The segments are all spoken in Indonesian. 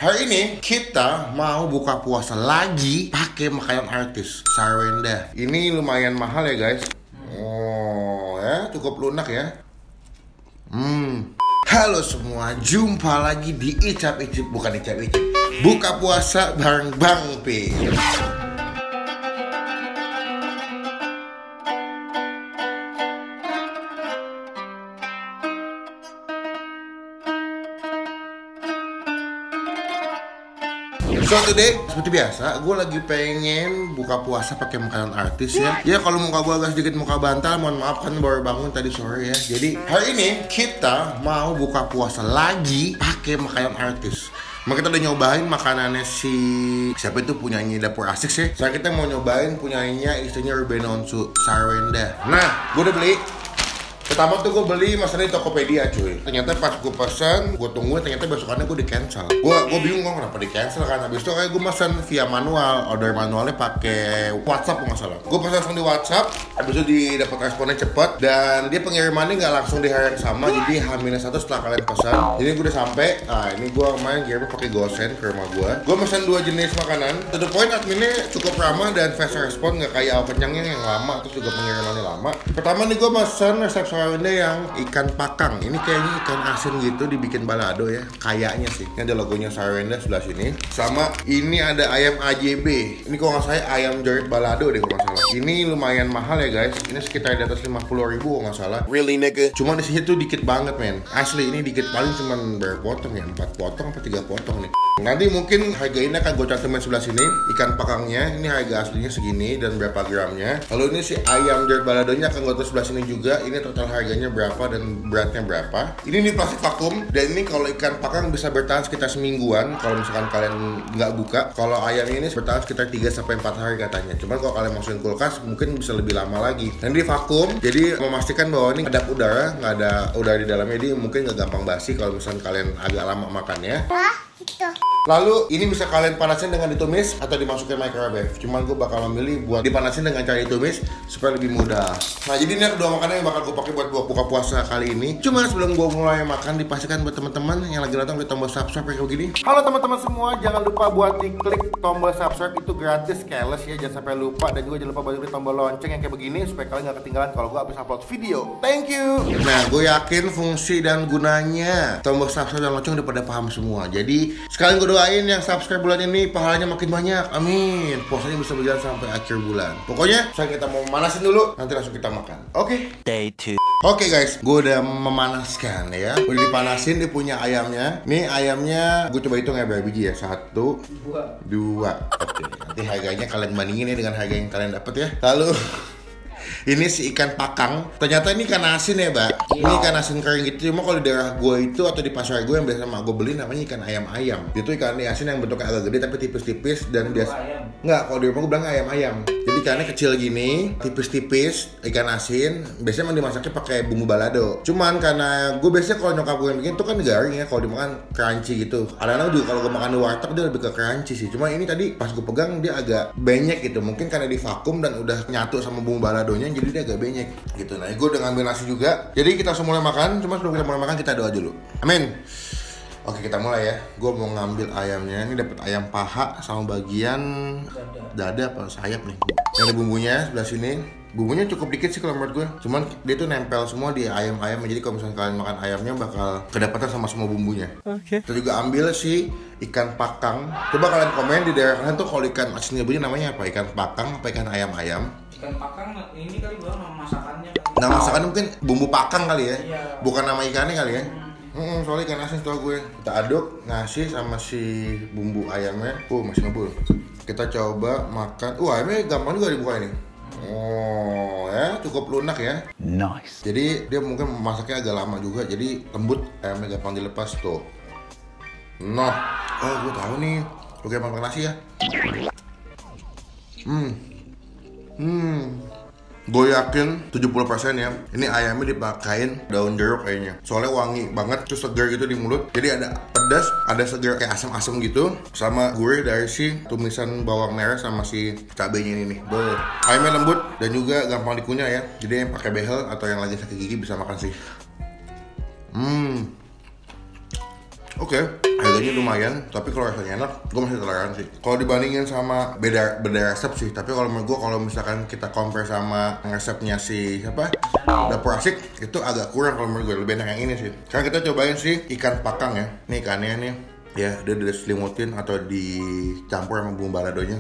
Hari ini kita mau buka puasa lagi pakai makanan artis Sarwenda. Ini lumayan mahal ya guys. Oh ya, cukup lunak ya. Halo semua, jumpa lagi di Icap-Icip, bukan Icap-Icip, buka puasa bareng Bang P. So today, seperti biasa, gue lagi pengen buka puasa pakai makanan artis ya. Ya kalau muka gue agak sedikit muka bantal, mohon maaf kan baru bangun tadi sore ya. Jadi hari ini kita mau buka puasa lagi pakai makanan artis. Kita udah nyobain makanannya siapa itu punyanya Dapur Asik sih. Sekarang kita mau nyobain punyanya istrinya Ruben Onsu, Sarwenda. Nah, gue udah beli. Pertama tuh gue beli masalahnya di Tokopedia cuy. Ternyata pas gue pesan, gue tungguin ternyata besokannya gue di cancel. Gue bingung kok kenapa di cancel kan. Habis itu kayak gue pesan via manual, order manualnya pakai WhatsApp nggak salah. Gue pesan langsung di WhatsApp, habis itu dapat responnya cepet dan dia pengirimannya nggak langsung di hari yang sama. Jadi H-1 setelah kalian pesan. Jadi gue udah sampai. Nah ini gue kemarin kirimnya pakai GoSend ke rumah gue. Gue pesan 2 jenis makanan. To the point adminnya cukup ramah dan fast respon, nggak kayak kenyangnya yang lama terus juga pengirimannya lama. Pertama nih gue pesan resep Sarwenda yang ikan pakang. Ini kayaknya ikan asin gitu dibikin balado ya. Kayaknya sih. Ini ada logonya Sarwenda sebelah sini. Sama ini ada ayam AJB. Ini kalau nggak salah ayam jerit balado deh kalau nggak salah. Ini lumayan mahal ya guys. Ini sekitar di atas 50.000 kalau nggak salah. Really nigga? Cuma di sini tuh dikit banget men. Asli ini dikit, paling cuman berapa potong ya? 4 potong apa 3 potong nih. Nanti mungkin harga ini akan gue cantumin sebelah sini. Ikan pakangnya ini harga aslinya segini dan berapa gramnya. Lalu ini si ayam jerit baladonya akan gue tulis sebelah sini juga. Ini total harganya berapa dan beratnya berapa. Ini di plastik vakum dan ini kalau ikan pakang bisa bertahan sekitar semingguan kalau misalkan kalian nggak buka. Kalau ayam ini bertahan sekitar 3-4 hari katanya. Cuman kalau kalian masukin kulkas mungkin bisa lebih lama lagi. Dan di vakum jadi memastikan bahwa ini kedap udara, nggak ada udara di dalamnya, jadi mungkin nggak gampang basi kalau misalkan kalian agak lama makannya. Lalu ini bisa kalian panasin dengan ditumis atau dimasukin microwave. Cuman gue bakal memilih buat dipanasin dengan cara ditumis supaya lebih mudah. Nah jadi ini kedua makanan yang bakal gue pakai buat buka puasa kali ini. Cuma sebelum gue mulai makan, dipastikan buat teman-teman yang lagi nonton klik tombol subscribe kayak begini. Halo teman-teman semua, jangan lupa buat diklik tombol subscribe, itu gratis, careless ya, jangan sampai lupa. Dan juga jangan lupa buat klik tombol lonceng yang kayak begini supaya kalian gak ketinggalan kalau gue habis upload video. Thank you. Nah gue yakin fungsi dan gunanya tombol subscribe dan lonceng udah pada paham semua. Jadi sekalian gue doain yang subscribe bulan ini pahalanya makin banyak, amin. Puasanya bisa berjalan sampai akhir bulan. Pokoknya sekarang kita mau manasin dulu, nanti langsung kita makan. Oke? Day 2. Oke guys, gue udah memanaskan ya. Udah dipanasin, dia punya ayamnya. Nih ayamnya gue coba hitung ya berapa biji ya. 1, 2. Oke, nanti harganya kalian bandingin ya dengan harga yang kalian dapat ya. Lalu ini si ikan pakang. Ternyata ini ikan asin ya, Mbak. Ini ikan asin kering gitu. Cuma kalau di daerah gue itu atau di pasar gue yang biasa sama gue beli namanya ikan ayam-ayam. Itu ikan asin yang bentuknya agak gede tapi tipis-tipis dan biasa. Enggak, kalau di rumah gue bilang ayam-ayam. Jadi ikannya kecil gini, tipis-tipis, ikan asin. Biasanya emang dimasaknya pakai bumbu balado. Cuman karena gue biasanya kalau nyokap gue yang bikin itu kan garing ya, kalau dimakan crunchy gitu. Kadang-kadang juga kalau gue makan di warteg dia lebih ke crunchy sih. Cuma ini tadi pas gue pegang dia agak benyek gitu. Mungkin karena di vakum dan udah nyatu sama bumbu baladonya, jadi dia agak benyek gitu. Nah, gue udah ngambil nasi juga. Jadi kita langsung mulai makan. Cuma sebelum kita mulai makan kita doa dulu. Amin. Oke, kita mulai ya. Gue mau ngambil ayamnya. Ini dapat ayam paha sama bagian dada apa sayap nih. Ini ada bumbunya sebelah sini. Bumbunya cukup dikit sih kalau menurut gue. Cuman dia tuh nempel semua di ayam-ayam. Jadi kalau misalnya kalian makan ayamnya bakal kedapatan sama semua bumbunya. Oke. Kita juga ambil si ikan pakang. Coba kalian komen di daerah kalian tuh kalau ikan asin nyebutnya namanya apa? Ikan pakang apa ikan ayam-ayam? Ikan pakang ini kali bang, nama masakannya. Nah masakannya mungkin bumbu pakang kali ya. Iya. Bukan nama ikannya kali ya. Soalnya ikan asin setelah gue. Kita aduk nasi sama si bumbu ayamnya. Masih ngebul. Kita coba makan. Ayamnya gampang juga dibuka ini. Oh ya, cukup lunak ya. Nice. Jadi dia mungkin masaknya agak lama juga. Jadi lembut, ayamnya gampang dilepas tuh. Nah, gue tahu nih. Oke, makan nasi ya. Gue yakin 70% ya ini ayamnya dipakein daun jeruk kayaknya. Soalnya wangi banget, terus segar gitu di mulut. Jadi ada pedas, ada segar kayak asam-asam gitu, sama gurih dari si tumisan bawang merah sama si cabenya ini nih. Ayamnya lembut dan juga gampang dikunyah ya. Jadi yang pakai behel atau yang lagi sakit gigi bisa makan sih. Oke, harganya lumayan, tapi kalau rasanya enak, gue masih toleransi. Kalau dibandingin sama beda resep sih, tapi kalau menurut gue kalau misalkan kita compare sama resepnya si siapa, Dapur Asik, itu agak kurang kalau menurut gue, lebih enak yang ini sih. Sekarang kita cobain sih ikan pakang ya. Nih ikannya nih, ya dia diselimutin atau dicampur sama bumbu baladonya.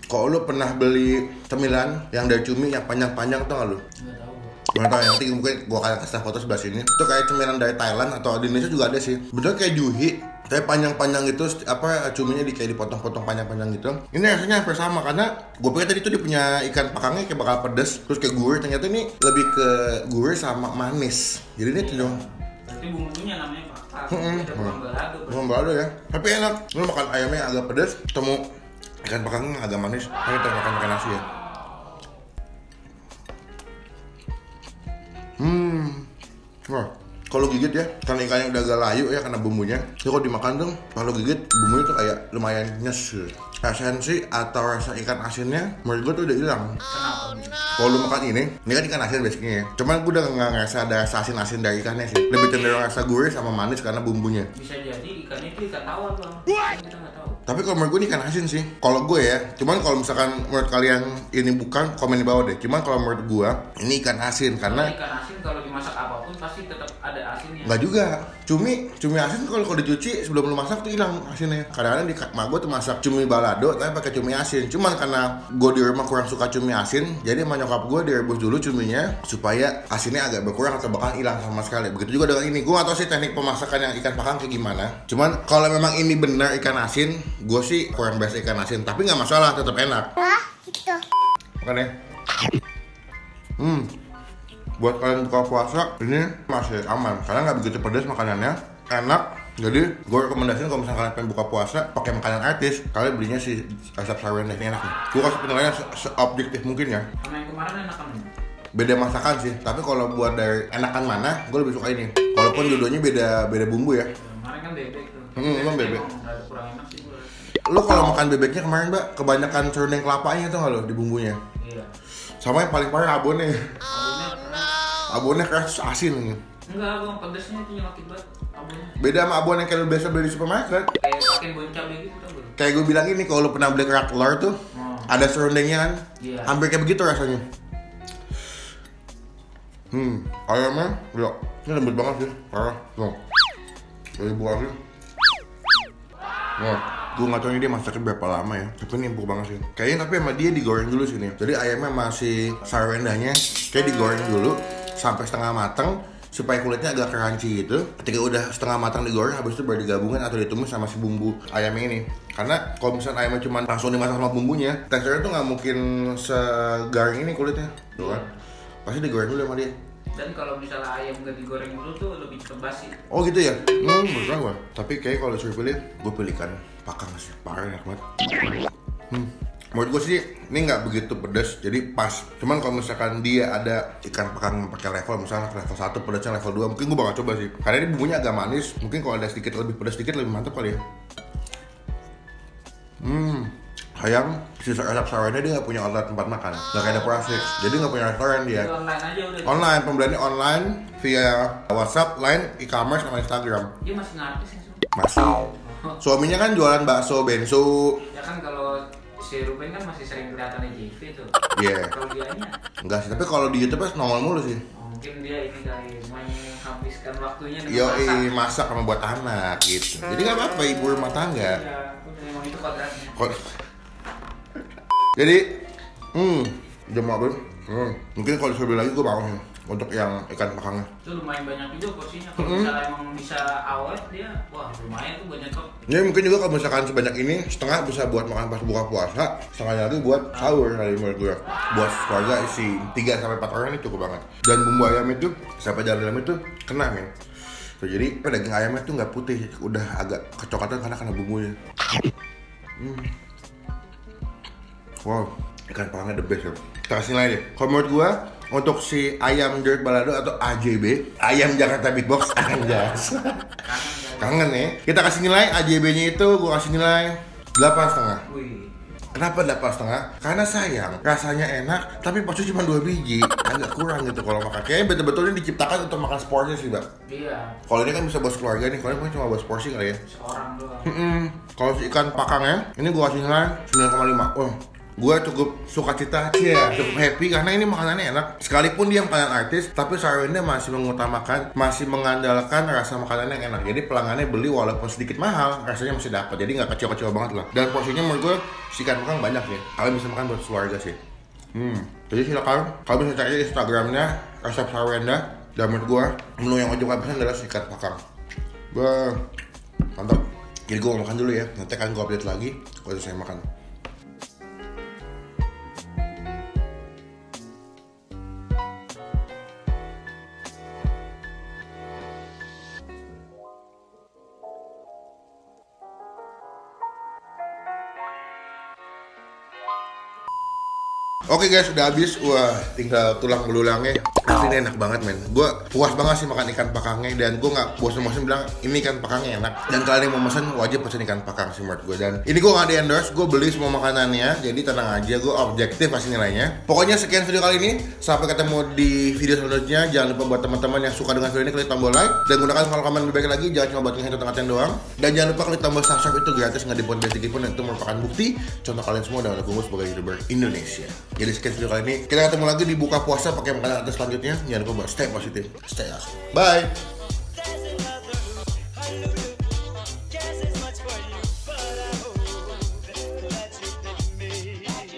Kalau lu pernah beli cemilan yang dari cumi yang panjang-panjang tuh nggak lu? Nggak tahu, yang nanti mungkin gua akan kasih foto sebelah sini. Itu kayak cemilan dari Thailand atau di Indonesia juga ada sih. Betul kayak juhi, kayak panjang-panjang gitu, apa cuminya kayak dipotong-potong panjang-panjang gitu. Ini rasanya hampir sama karena gue pikir tadi tuh dia punya ikan pakangnya kayak bakal pedes, terus kayak gurih. Ternyata ini lebih ke gurih sama manis. Jadi ini tuh. Berarti bumbunya namanya pakang. Ada bumbu balado ya. Tapi enak. Lu makan ayamnya agak pedes, ketemu ikan pakangnya agak manis. Ini kita makan nasi ya. Wah, kalau gigit ya, karena ikannya udah agak layu ya karena bumbunya. Jadi kalau dimakan tuh, kalau gigit bumbunya tuh kayak lumayan nyes. Esensi atau rasa ikan asinnya menurut gue tuh udah hilang. Kalau lu makan ini kan ikan asin basicnya ya. Cuman gue udah nggak ngerasa ada rasa asin-asin dari ikannya sih. Lebih cenderung rasa gurih sama manis karena bumbunya. Bisa jadi ikannya itu ikan tawar bang. Kita nggak tahu. Tapi kalau menurut gue ini ikan asin sih. Kalau gue ya, cuman kalau misalkan menurut kalian ini bukan, komen di bawah deh. Cuman kalau menurut gue ini ikan asin karena ikan asin kalau dimasak apapun pasti tetap ada asinnya. Nggak juga. Cumi asin kalau dicuci sebelum lu masak tuh hilang asinnya. Kadang-kadang di mak gue tuh masak cumi balado tapi pakai cumi asin. Cuman karena gue di rumah kurang suka cumi asin, jadi sama nyokap gue direbus dulu cuminya supaya asinnya agak berkurang atau bahkan hilang sama sekali. Begitu juga dengan ini. Gue nggak tahu sih teknik pemasakan yang ikan pakang kayak gimana. Cuman kalau memang ini benar ikan asin, gue sih kurang biasa ikan asin. Tapi nggak masalah, tetap enak. Gitu. Makan ya. Buat kalian buka puasa ini masih aman karena nggak begitu pedas makanannya, enak. Jadi gue rekomendasiin kalau misalnya kalian pengen buka puasa pakai makanan artis, kalian belinya si resep sarwenda ini enak nih. Gue kasih penilaiannya seobjektif mungkin ya. Sama yang kemarin enakan. Beda masakan sih, tapi kalau buat dari enakan mana, gue lebih suka ini. Walaupun dua-duanya beda bumbu ya. Kemarin kan bebek tuh. Emang bebek. Ada kurang enak sih gue. Lo kalau makan bebeknya kemarin mbak, kebanyakan serundeng kelapanya tuh nggak lo di bumbunya? Iya. Sama yang paling parah abonnya. Abonnya keras asin nih. Enggak bang, pedesnya itu nyelakit banget abonnya. Beda sama abon yang kayak lo biasa beli di supermarket. Kayak pakai bon cabai gitu tau gak? Kayak gue bilang ini, kalau lo pernah beli kerak telur tuh, ada serundengnya kan? Iya. Hampir kayak begitu rasanya. Ayamnya, ya, ini lembut banget sih, parah. Tuh, dari buah sih. Nah, gue nggak tahu ini dia masaknya berapa lama ya, tapi ini empuk banget sih. Kayaknya tapi sama dia digoreng dulu sini. Jadi ayamnya masih sarwendanya kayak digoreng dulu sampai setengah matang supaya kulitnya agak crunchy gitu. Ketika udah setengah matang digoreng, habis itu baru digabungin atau ditumis sama si bumbu ayamnya ini. Karena kalau misalnya ayamnya cuma langsung dimasak sama bumbunya, teksturnya tuh nggak mungkin segaring ini kulitnya, tuh kan? Pasti digoreng dulu sama dia. Dan kalau misalnya ayam nggak digoreng dulu tuh lebih cepet basi. Oh gitu ya? Bener gue. Tapi kayak kalau disuruh pilih, gue pilih ikan pakang sih, parah enak banget. Menurut gue sih ini nggak begitu pedas, jadi pas. Cuman kalau misalkan dia ada ikan pakang pakai level, misalnya level 1 pedasnya level 2, mungkin gue bakal coba sih. Karena ini bumbunya agak manis, mungkin kalau ada sedikit lebih pedas sedikit lebih mantap kali ya. Sayang, si resep sarwenda dia nggak punya outlet tempat makan, nggak kayak Dapur Asik, jadi nggak punya restoran dia. Jadi online aja udah. Online, pembeliannya online via WhatsApp, Line, e-commerce, sama Instagram. Dia masih ngartis ya. Masih. Suaminya kan jualan bakso, bensu. Ya kan kalau si Ruben kan masih sering kelihatan di TV tuh. Iya. Kalau dianya, Enggak sih, tapi kalau di YouTube nongol mulu sih. mungkin dia ini kali menghabiskan waktunya dengan Yoi, masak sama buat anak gitu. Jadi nggak apa-apa, ibu rumah tangga. Ya, udah emang itu kodratnya. Jadi, udah mau belum? Mungkin kalau disuruh beli lagi gue mau nih untuk yang ikan pakangnya. Itu lumayan banyak juga porsinya. Kalau misalnya emang bisa awet dia, wah lumayan tuh banyak kok. Ya mungkin juga kalau misalkan sebanyak ini, setengah bisa buat makan pas buka puasa, setengahnya lagi buat sahur kali menurut gue. Buat keluarga isi 3-4 orang ini cukup banget. Dan bumbu ayam itu sampai dalam itu kena men. So, jadi daging ayamnya tuh nggak putih, udah agak kecoklatan karena kena bumbunya. Wow, ikan pakangnya the best ya. Kita kasih nilai deh. Kalau menurut gua, untuk si ayam jeruk balado atau AJB, ayam Jakarta Big Box, anjas. Kangen ya. Kita kasih nilai AJB-nya itu, gua kasih nilai 8,5. Wih. Kenapa 8,5? Karena sayang, rasanya enak, tapi porsi cuma 2 biji. Agak kurang gitu kalau makan. Kayaknya betul-betul ini diciptakan untuk makan seporsi sih, Bang. Iya. Kalau ini kan bisa buat keluarga nih, kalau ini cuma buat porsi kali ya. Seorang doang. Kalau si ikan pakangnya, ini gua kasih nilai 9,5. Wah, gua cukup suka cita, cukup happy karena ini makanannya enak. Sekalipun dia makanan artis, tapi Sarwenda masih mengutamakan, masih mengandalkan rasa makanannya yang enak. Jadi pelanggannya beli walaupun sedikit mahal, rasanya masih dapat. Jadi nggak kecil-kecil banget lah. Dan porsinya menurut gua si ikan pakang banyak nih. Kalian bisa makan buat keluarga sih. Jadi silakan, kalian bisa cari Instagramnya resep Sarwenda. Dan menurut gua menu yang wajib kalian pesan adalah si ikan pakang. Wah, mantap. Jadi gua mau makan dulu ya. Nanti akan gua update lagi kalau saya makan. Oke guys, udah habis. Wah, tinggal tulang belulangnya. Ini enak banget men. Gue puas banget sih makan ikan pakangnya. Dan gue gak bosan-bosan bilang ini ikan pakangnya enak. Dan kalian yang mau pesan wajib pesan ikan pakang sih menurut gue. Dan ini gue gak di endorse, gue beli semua makanannya. Jadi tenang aja, gue objektif pasti nilainya. Pokoknya sekian video kali ini. Sampai ketemu di video selanjutnya. Jangan lupa buat teman-teman yang suka dengan video ini, klik tombol like. Dan gunakan kalau komen lebih baik lagi. Jangan cuma buat ngehitung tengah doang. Dan jangan lupa klik tombol subscribe, itu gratis, nggak dibuat biaya sedikit pun. Dan itu merupakan bukti contoh kalian semua dalam gue sebagai YouTuber Indonesia. Jadi sekian video kali ini. Kita ketemu lagi di buka puasa pakai makanan artis selanjutnya. Jangan lupa stay positif, stay awesome. Bye.